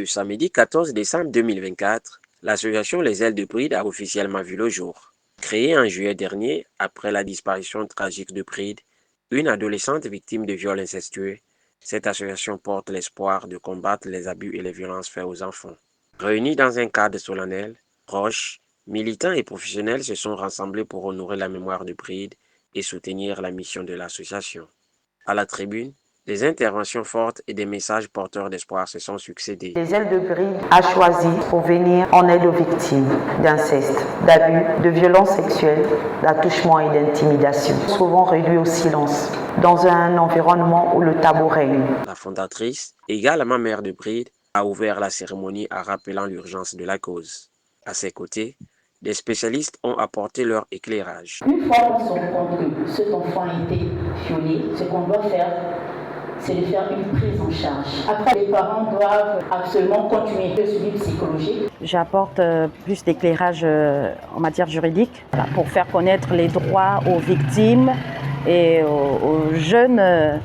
samedi 14 décembre 2024, l'association Les Ailes de Bride a officiellement vu le jour. Créée en juillet dernier, après la disparition tragique de Bride, une adolescente victime de viols incestueux, cette association porte l'espoir de combattre les abus et les violences faites aux enfants. Réunis dans un cadre solennel, proches, militants et professionnels se sont rassemblés pour honorer la mémoire de Bride et soutenir la mission de l'association. À la tribune, des interventions fortes et des messages porteurs d'espoir se sont succédés. Les Ailes de Bride a choisi pour venir en aide aux victimes d'inceste, d'abus, de violences sexuelles, d'attouchement et d'intimidation, souvent réduits au silence, dans un environnement où le tabou règne. La fondatrice, également mère de Bride, a ouvert la cérémonie en rappelant l'urgence de la cause. À ses côtés, des spécialistes ont apporté leur éclairage. Une fois qu'on se rend compte que cet enfant a été violé, ce qu'on doit faire, c'est de faire une prise en charge. Après, les parents doivent absolument continuer le suivi psychologique. J'apporte plus d'éclairage en matière juridique pour faire connaître les droits aux victimes et aux jeunes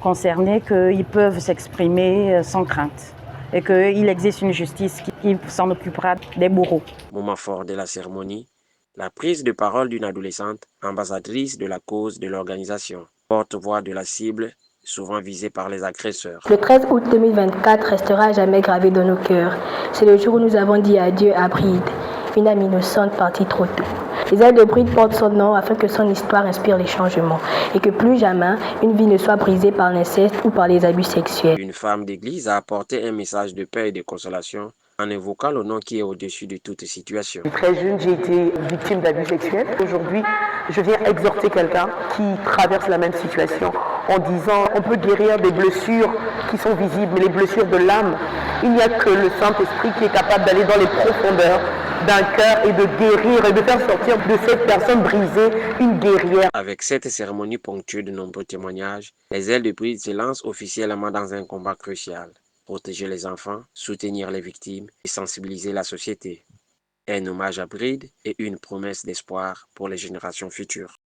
concernés qu'ils peuvent s'exprimer sans crainte et qu'il existe une justice qui s'en occupera des bourreaux. Moment fort de la cérémonie, la prise de parole d'une adolescente, ambassadrice de la cause de l'organisation, porte-voix de la cible, souvent visée par les agresseurs. Le 13 août 2024 restera à jamais gravé dans nos cœurs. C'est le jour où nous avons dit adieu à Bride, une âme innocente partie trop tôt. Les Ailes de Bride portent son nom afin que son histoire inspire les changements et que plus jamais une vie ne soit brisée par l'inceste ou par les abus sexuels. Une femme d'église a apporté un message de paix et de consolation en évoquant le nom qui est au-dessus de toute situation. Très jeune, j'ai été victime d'abus sexuels. Aujourd'hui, je viens exhorter quelqu'un qui traverse la même situation en disant on peut guérir des blessures qui sont visibles, mais les blessures de l'âme, il n'y a que le Saint-Esprit qui est capable d'aller dans les profondeurs d'un cœur et de guérir et de faire sortir de cette personne brisée une guerrière. Avec cette cérémonie ponctuée de nombreux témoignages, les Ailes de Bride se lancent officiellement dans un combat crucial. Protéger les enfants, soutenir les victimes et sensibiliser la société. Un hommage à Bride et une promesse d'espoir pour les générations futures.